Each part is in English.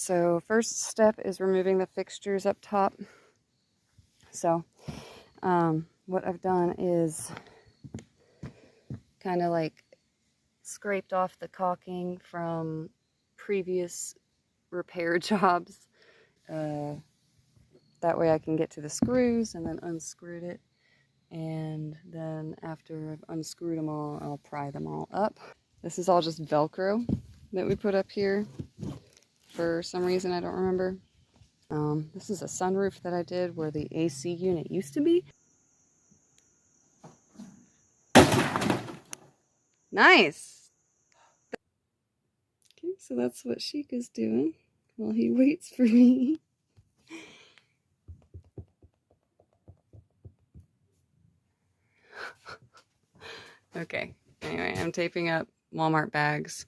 so first step is removing the fixtures up top. So what I've done is kind of like scraped off the caulking from previous repair jobs. That way I can get to the screws, and then unscrewed it. And then after I've unscrewed them all, I'll pry them all up. This is all just Velcro that we put up here for some reason, I don't remember. This is a sunroof that I did where the AC unit used to be. Nice! Okay, so that's what Sheik is doing while he waits for me. Okay, anyway, I'm taping up Walmart bags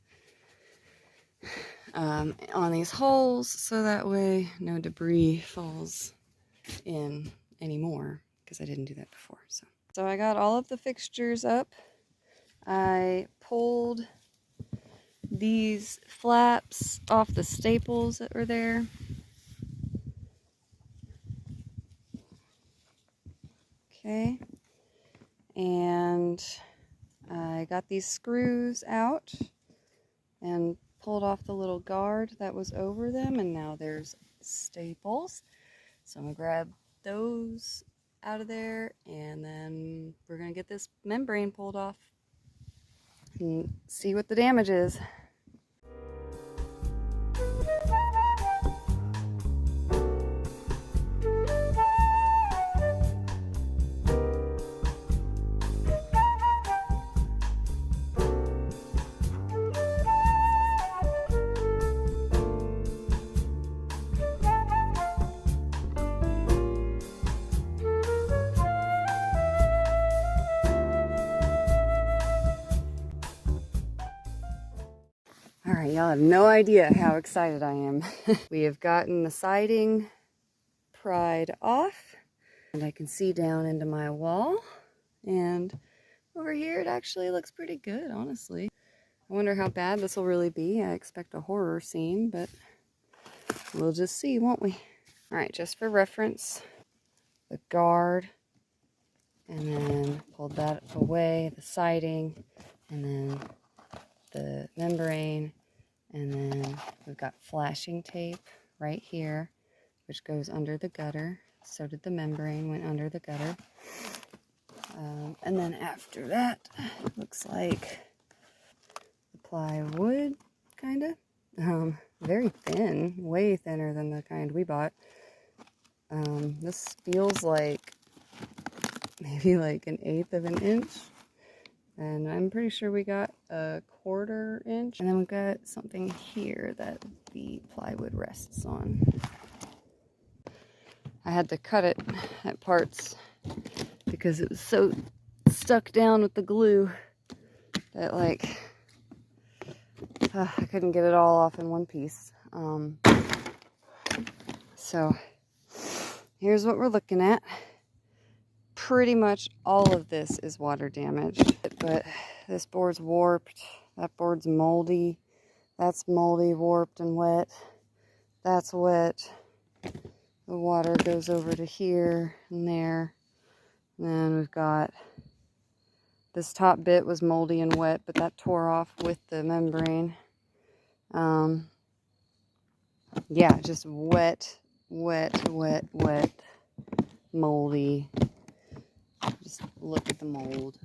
on these holes so that way no debris falls in anymore, because I didn't do that before. So I got all of the fixtures up. I pulled these flaps off the staples that were there. Okay, and I got these screws out and pulled off the little guard that was over them, and now there's staples. So I'm gonna grab those out of there, and then we're gonna get this membrane pulled off and see what the damage is. Alright, y'all have no idea how excited I am. We have gotten the siding pried off, and I can see down into my wall, and over here it actually looks pretty good, honestly. I wonder how bad this will really be. I expect a horror scene, but we'll just see, won't we? Alright, just for reference, the guard, and then pulled that away, the siding, and then the membrane, and then we've got flashing tape right here, which goes under the gutter. So did the membrane, went under the gutter. And then after that, looks like the plywood, kind of. Very thin, way thinner than the kind we bought. This feels like maybe like 1/8 of an inch. And I'm pretty sure we got a 1/4 inch. And then we've got something here that the plywood rests on. I had to cut it at parts because it was so stuck down with the glue that like I couldn't get it all off in one piece. So here's what we're looking at. Pretty much all of this is water damaged, but this board's warped, that board's moldy, that's moldy, warped, and wet, that's wet. The water goes over to here and there, and then we've got this top bit was moldy and wet, but that tore off with the membrane. Yeah, just wet, moldy. Just look at the mold.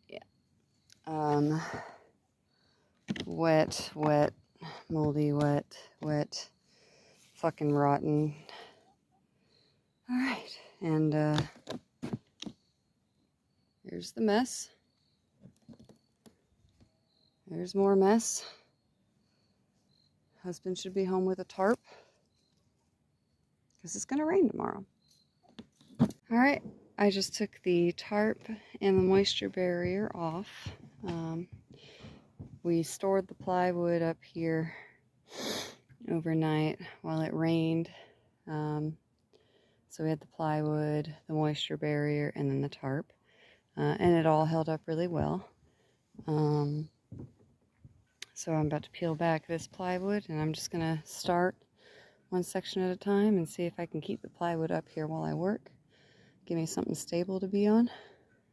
Yeah. Wet, moldy, wet, fucking rotten. Alright, and here's the mess. There's more mess. Husband should be home with a tarp, because it's gonna rain tomorrow. Alright, I just took the tarp and the moisture barrier off. We stored the plywood up here overnight while it rained. So we had the plywood, the moisture barrier, and then the tarp. And it all held up really well. So I'm about to peel back this plywood, and I'm just gonna start one section at a time and see if I can keep the plywood up here while I work. Give me something stable to be on,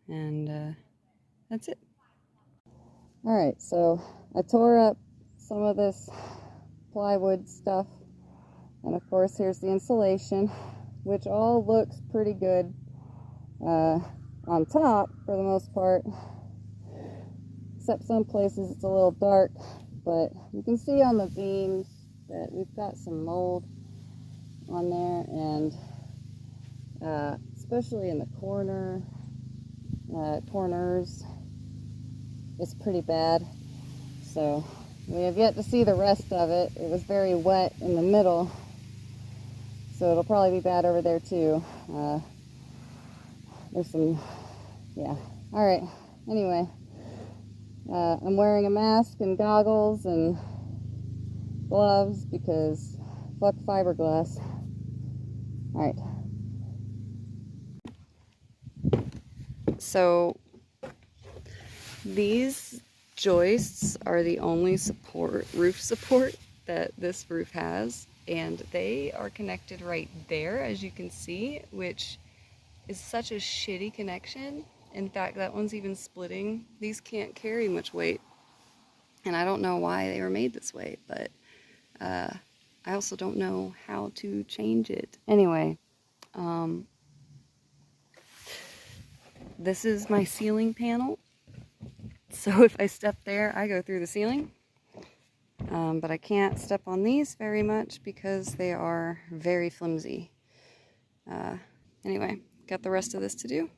and that's it. Alright, so I tore up some of this plywood stuff, and of course here's the insulation, which all looks pretty good on top for the most part, except some places it's a little dark, but you can see on the beams that we've got some mold on there, and especially in the corners, it's pretty bad. So we have yet to see the rest of it. It was very wet in the middle, so it'll probably be bad over there too. There's some, yeah. All right, anyway, I'm wearing a mask and goggles and gloves because fuck fiberglass. All right. So these joists are the only roof support that this roof has, and they are connected right there, as you can see, which is such a shitty connection. In fact, that one's even splitting. These can't carry much weight, and I don't know why they were made this way, but I also don't know how to change it. Anyway, this is my ceiling panel. So if I step there, I go through the ceiling. But I can't step on these very much because they are very flimsy. Anyway, got the rest of this to do.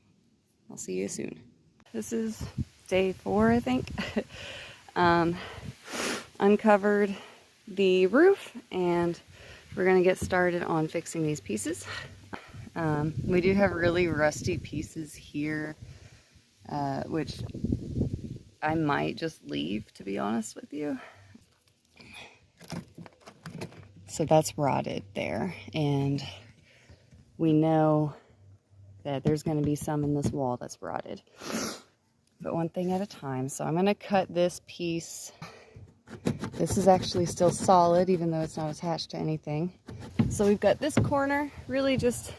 I'll see you soon. This is day 4, I think. Uncovered the roof, and we're gonna get started on fixing these pieces. We do have really rusty pieces here, which I might just leave, to be honest with you. So that's rotted there, and we know that there's going to be some in this wall that's rotted. But one thing at a time. So I'm going to cut this piece. This is actually still solid, even though it's not attached to anything. So we've got this corner, really just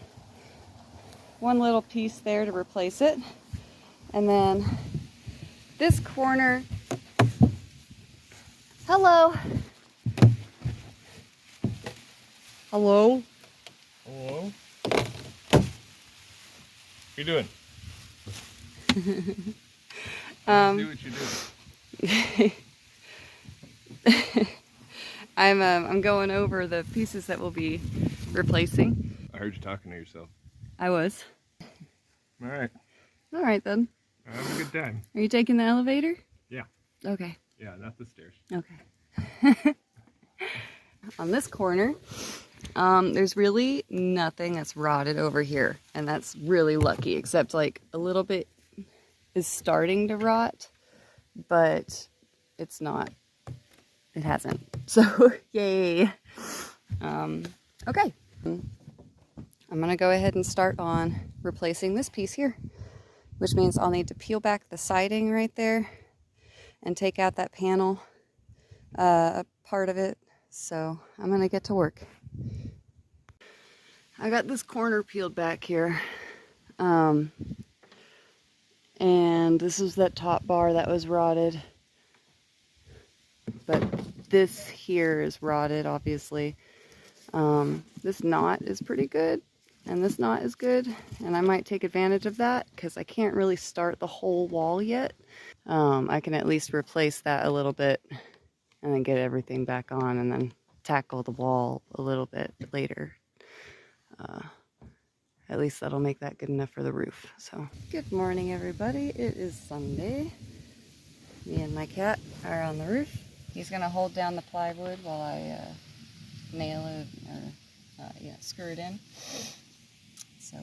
one little piece there to replace it. And then this corner, hello. Hello? Hello? What you doing? Do what you do. I'm going over the pieces that we'll be replacing. I heard you talking to yourself. I was. All right. All right then. Have a good time. Are you taking the elevator? Yeah. Okay. Yeah, not the stairs. Okay. On this corner, there's really nothing that's rotted over here, and that's really lucky, except like a little bit is starting to rot, but it's not. It hasn't. So, yay. Okay. I'm gonna go ahead and start on replacing this piece here, which means I'll need to peel back the siding right there and take out that panel, part of it. So I'm gonna get to work. I got this corner peeled back here. And this is that top bar that was rotted. But this here is rotted, obviously. This knot is pretty good, and this knot is good, and I might take advantage of that because I can't really start the whole wall yet. I can at least replace that a little bit and then get everything back on, and then tackle the wall a little bit later. At least that'll make that good enough for the roof. So, good morning, everybody. It is Sunday. Me and my cat are on the roof. He's gonna hold down the plywood while I nail it, or screw it in. So,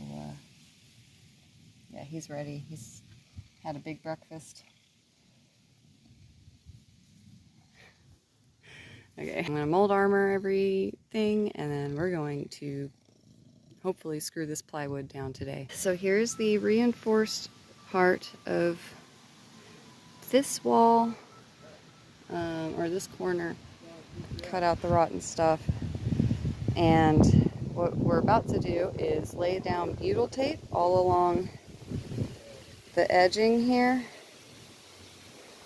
yeah, he's ready. He's had a big breakfast. Okay, I'm gonna mold armor everything, and then we're going to hopefully screw this plywood down today. So here's the reinforced part of this wall, or this corner, cut out the rotten stuff. And what we're about to do is lay down butyl tape all along the edging here.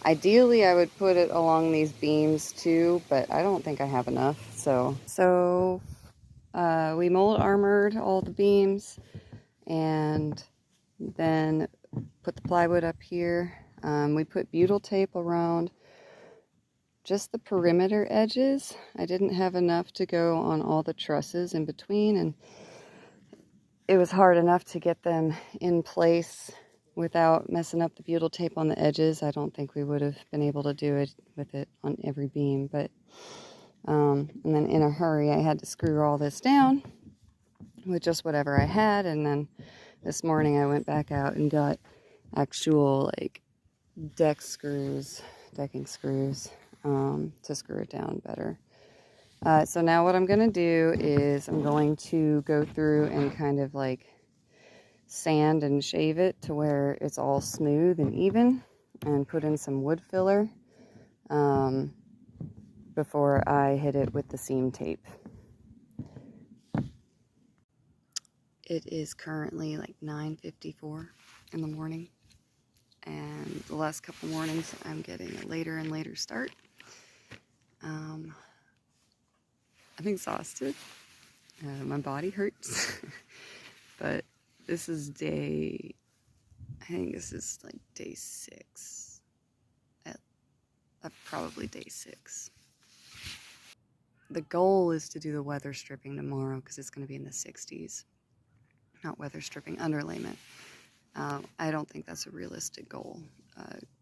Ideally, I would put it along these beams too, but I don't think I have enough. So we mold armored all the beams and then put the plywood up here. We put butyl tape around just the perimeter edges. I didn't have enough to go on all the trusses in between, and it was hard enough to get them in place without messing up the butyl tape on the edges. I don't think we would have been able to do it with it on every beam, but and then in a hurry I had to screw all this down with just whatever I had, and then this morning I went back out and got actual like decking screws to screw it down better. So now what I'm going to do is I'm going to go through and kind of like sand and shave it to where it's all smooth and even, and put in some wood filler before I hit it with the seam tape. It is currently like 9:54 in the morning, and the last couple mornings I'm getting a later and later start. I'm exhausted. My body hurts. But this is I think this is like day 6. Probably day 6. The goal is to do the weather stripping tomorrow because it's going to be in the 60s. Not weather stripping, underlayment. I don't think that's a realistic goal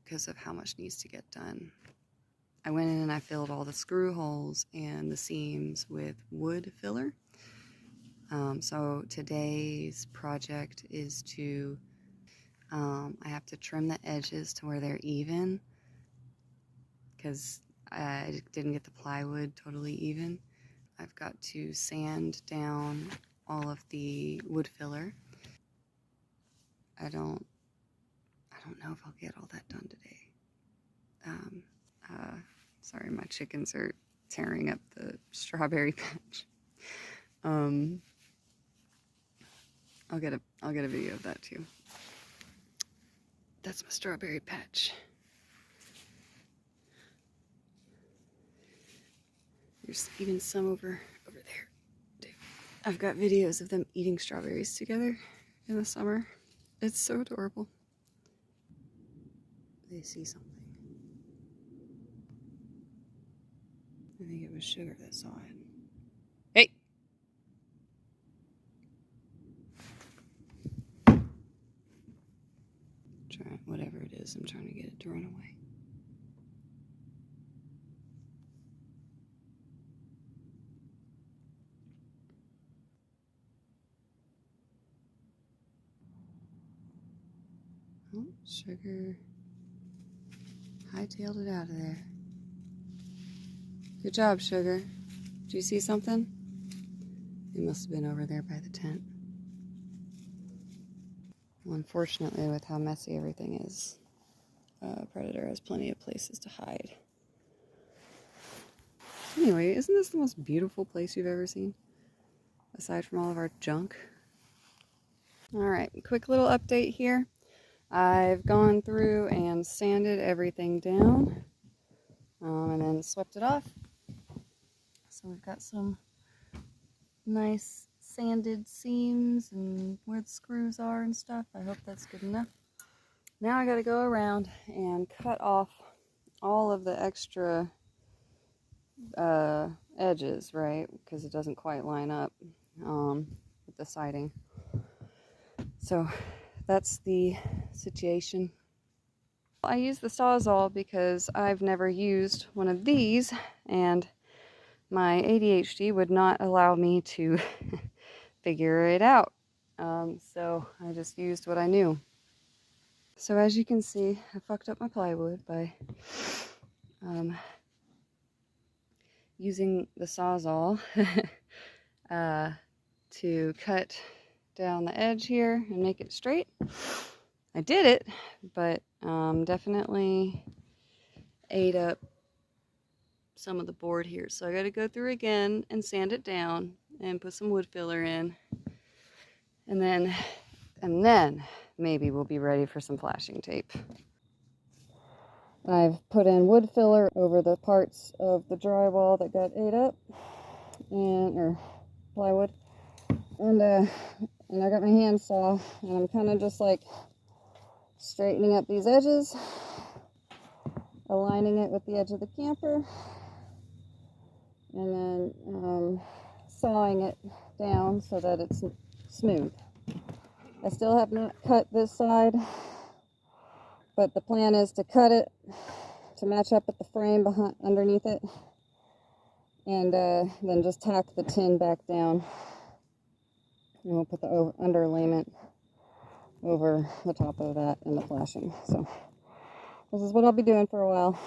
because of how much needs to get done. I went in and I filled all the screw holes and the seams with wood filler. So today's project is to, I have to trim the edges to where they're even because I didn't get the plywood totally even. I've got to sand down all of the wood filler. I don't know if I'll get all that done today. Sorry, my chickens are tearing up the strawberry patch. I'll get a video of that too. That's my strawberry patch. There's even some over there too. I've got videos of them eating strawberries together in the summer. It's so adorable. They see something. I think it was Sugar that saw it. Hey! Whatever it is, I'm trying to get it to run away. Oh, Sugar hightailed it out of there. Good job, Sugar. Did you see something? It must have been over there by the tent. Well, unfortunately, with how messy everything is, Predator has plenty of places to hide. Anyway, isn't this the most beautiful place you've ever seen? Aside from all of our junk. Alright, quick little update here. I've gone through and sanded everything down, and then swept it off. So we've got some nice sanded seams and where the screws are and stuff. I hope that's good enough. Now I gotta go around and cut off all of the extra edges, right? Because it doesn't quite line up with the siding. So that's the situation. I use the Sawzall because I've never used one of these, and my ADHD would not allow me to figure it out. So I just used what I knew. So as you can see, I fucked up my plywood by using the Sawzall to cut down the edge here and make it straight. I did it, but definitely ate up some of the board here. So I got to go through again and sand it down and put some wood filler in. And then maybe we'll be ready for some flashing tape. I've put in wood filler over the parts of the drywall that got ate up, or plywood. And I got my handsaw, and I'm kind of just like straightening up these edges, aligning it with the edge of the camper, and then sawing it down so that it's smooth. I still have not cut this side, but the plan is to cut it to match up with the frame behind, underneath it, and then just tack the tin back down. And we'll put the underlayment over the top of that and the flashing. So this is what I'll be doing for a while.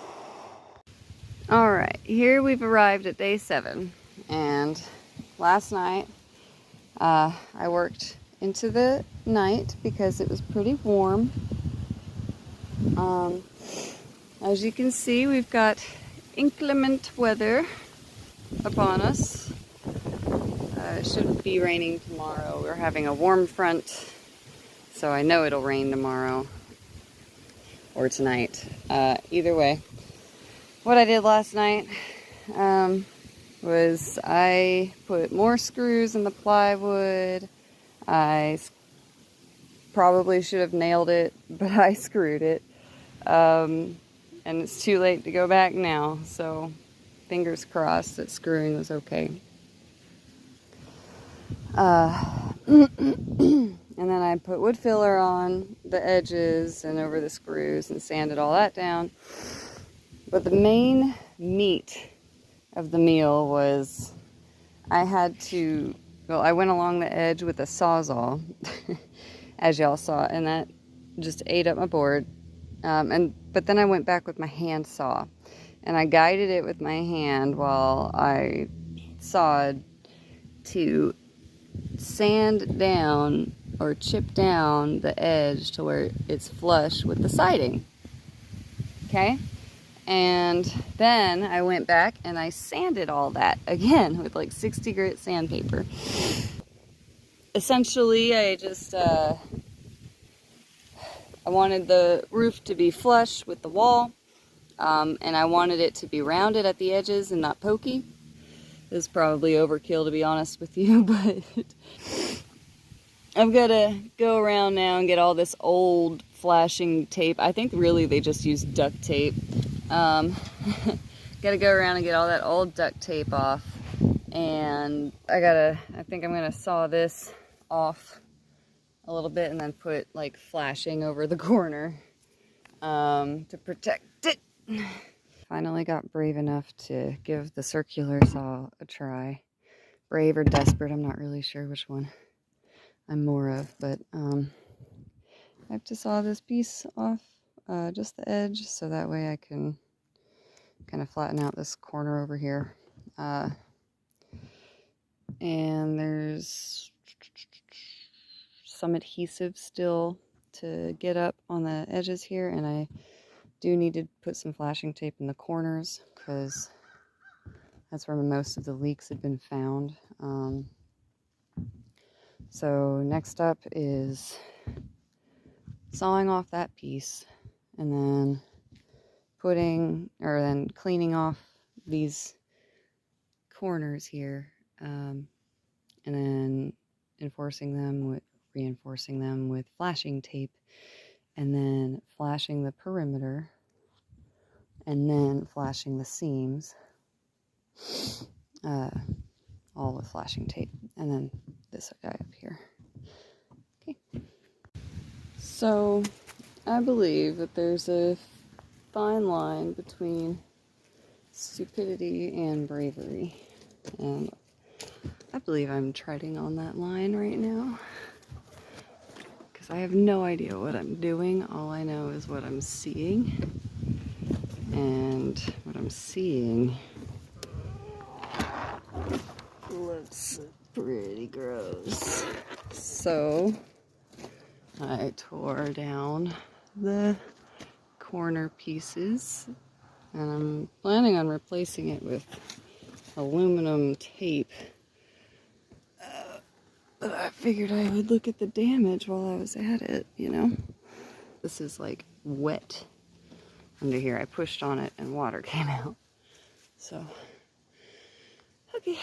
All right, here we've arrived at day 7, and last night I worked into the night because it was pretty warm. As you can see, we've got inclement weather upon us. It shouldn't be raining tomorrow. We're having a warm front, so I know it'll rain tomorrow or tonight. Either way, what I did last night was I put more screws in the plywood. I probably should have nailed it, but I screwed it. And it's too late to go back now, so fingers crossed that screwing was okay. And then I put wood filler on the edges and over the screws and sanded all that down. But the main meat of the meal was I went along the edge with a Sawzall, as y'all saw, and that just ate up my board. But then I went back with my hand saw, and I guided it with my hand while I sawed to sand down or chip down the edge to where it's flush with the siding. Okay? And then I went back and I sanded all that again with like 60 grit sandpaper. Essentially, I just I wanted the roof to be flush with the wall, and I wanted it to be rounded at the edges and not pokey. This is probably overkill, to be honest with you, but I've got to go around now and get all this old flashing tape. I think really they just use duct tape. Got to go around and get all that old duct tape off, and I think I'm gonna saw this off a little bit and then put like flashing over the corner to protect it. Finally got brave enough to give the circular saw a try. Brave or desperate, I'm not really sure which one I'm more of, but I have to saw this piece off, just the edge, so that way I can kind of flatten out this corner over here. And there's some adhesive still to get up on the edges here, and I do need to put some flashing tape in the corners because that's where most of the leaks had been found. So next up is sawing off that piece and then cleaning off these corners here, and then reinforcing them with flashing tape, and then flashing the perimeter, and then flashing the seams, all with flashing tape, and then this guy up here. Okay. So I believe that there's a fine line between stupidity and bravery, and I believe I'm treading on that line right now because I have no idea what I'm doing. All I know is what I'm seeing, and what I'm seeing looks pretty gross. So I tore down the corner pieces And I'm planning on replacing it with aluminum tape. But I figured I would look at the damage while I was at it, you know? This is like wet under here. I pushed on it and water came out. So, okay.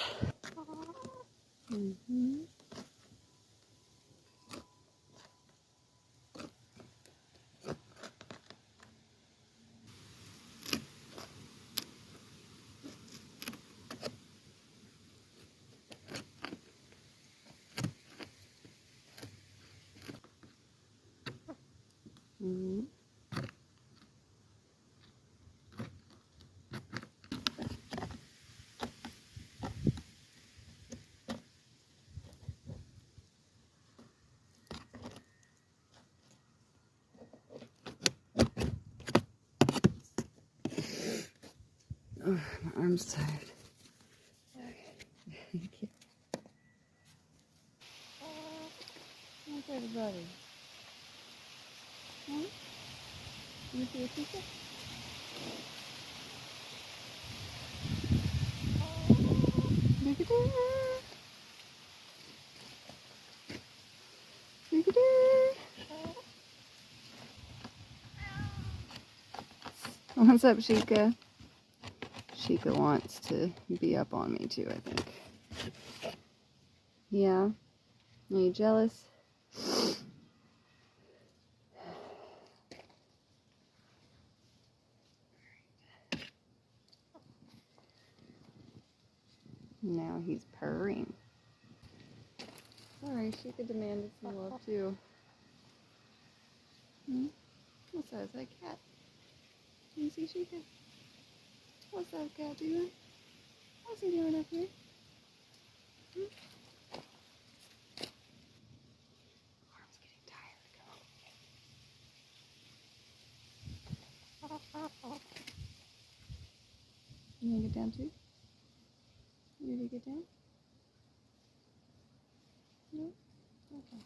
Oh, my arm's tired. Okay. Look at the buddy. Huh? You see a pizza? Look at that. Look at that. What's up, Sheikah? Sheikah wants to be up on me too, I think. Yeah? Are you jealous? Now he's purring. Sorry, Sheikah demanded some love too. What's that? Is that a cat? Can you see Sheikah? What's that cat doing? What's he doing up here? Arm's getting tired. Come on. You wanna get down too? You ready to get down? No? Okay.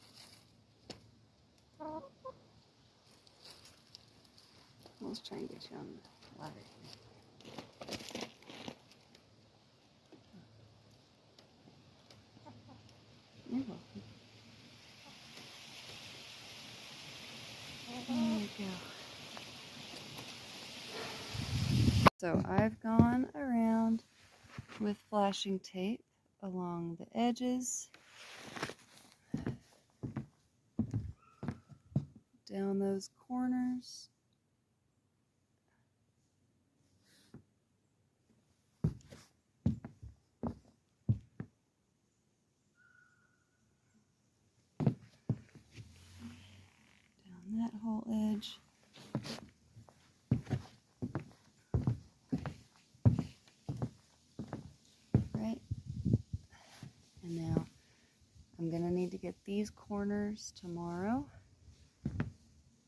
Let's try and get you on the ladder here. You're welcome. There you go. So I've gone around with flashing tape along the edges, down those corners. Down that whole edge. Right? And now I'm gonna need to get these corners tomorrow.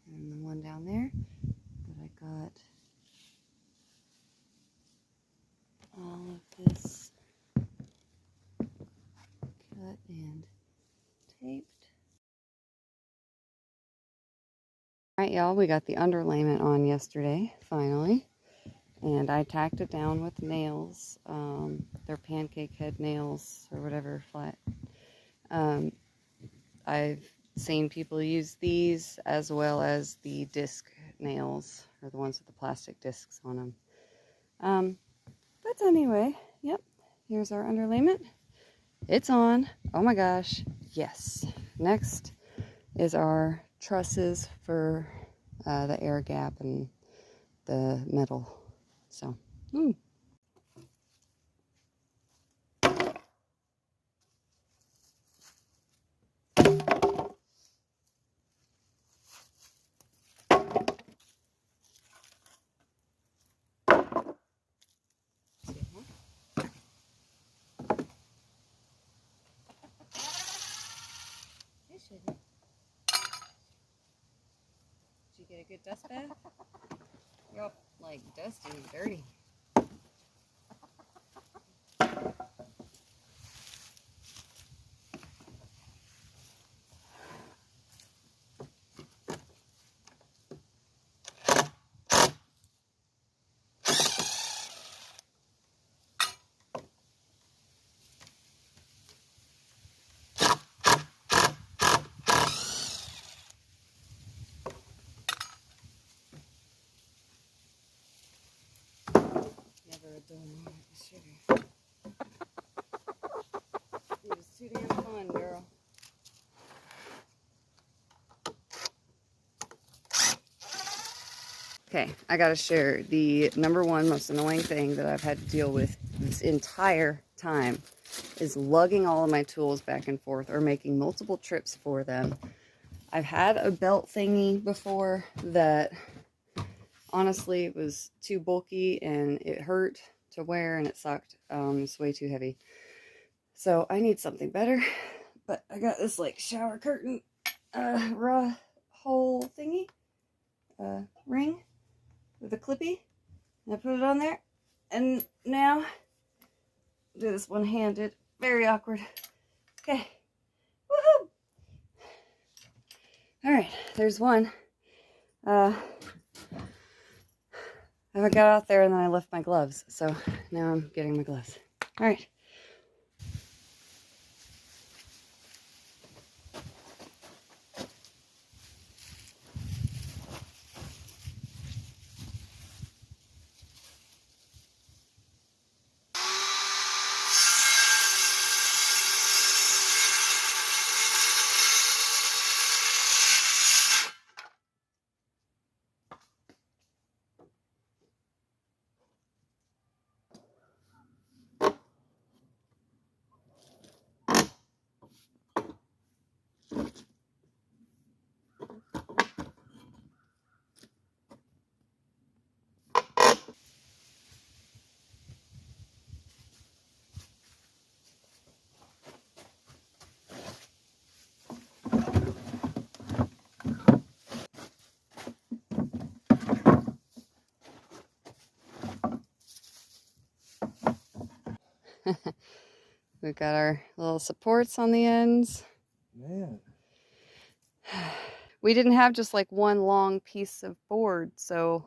And the one down there. But I got all of this cut and taped. Alright, y'all, we got the underlayment on yesterday, finally. And I tacked it down with nails. They're pancake head nails or whatever, flat. I've seen people use these as well as the disc nails, or the ones with the plastic discs on them. But anyway, yep, here's our underlayment. It's on. Oh my gosh, yes. Next is our trusses for the air gap and the metal. So, Did you get a good dust bath? You're all like dusty and dirty. doing all right, sugar. It was too damn fun, girl. Okay, I gotta share the number one most annoying thing that I've had to deal with this entire time is lugging all of my tools back and forth or making multiple trips for them. I've had a belt thingy before that honestly was too bulky and it hurt to wear and it sucked. It's way too heavy. So I need something better. But I got this like shower curtain raw hole thingy ring with a clippy, and I put it on there, and now do this one-handed, very awkward. Okay, woohoo! All right, there's one. I got out there and then I left my gloves, so now I'm getting my gloves. All right. We've got our little supports on the ends. Man. We didn't have just like one long piece of board, so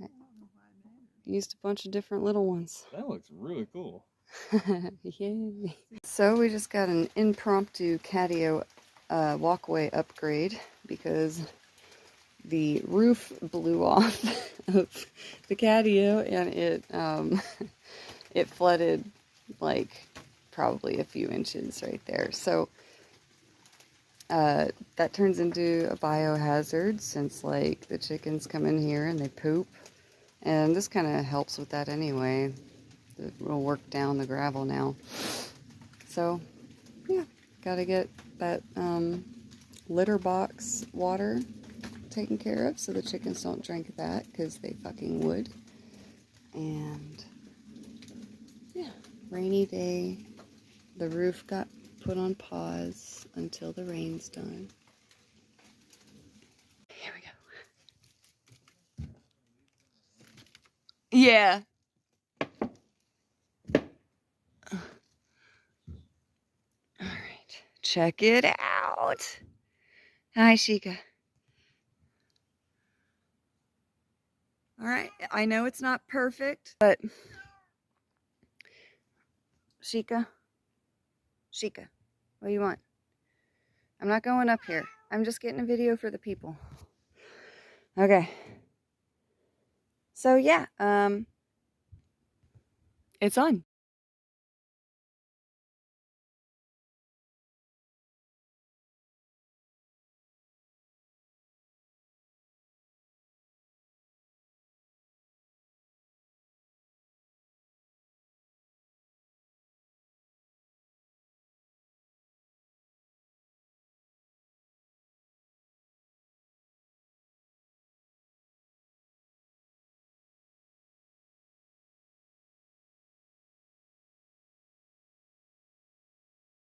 I used a bunch of different little ones. That looks really cool. Yay. So we just got an impromptu catio walkway upgrade because the roof blew off of the catio and it it flooded like probably a few inches right there. So that turns into a biohazard since like the chickens come in here and they poop, and this kind of helps with that anyway. We'll work down the gravel now. So yeah, gotta get that litter box water taken care of so the chickens don't drink that because they fucking would. And yeah, rainy day. The roof got put on pause until the rain's done. Here we go. Yeah. All right. Check it out. Hi, Sheikah. All right. I know it's not perfect, but Sheikah. Sheikah, what do you want? I'm not going up here. I'm just getting a video for the people. Okay. So yeah, it's on.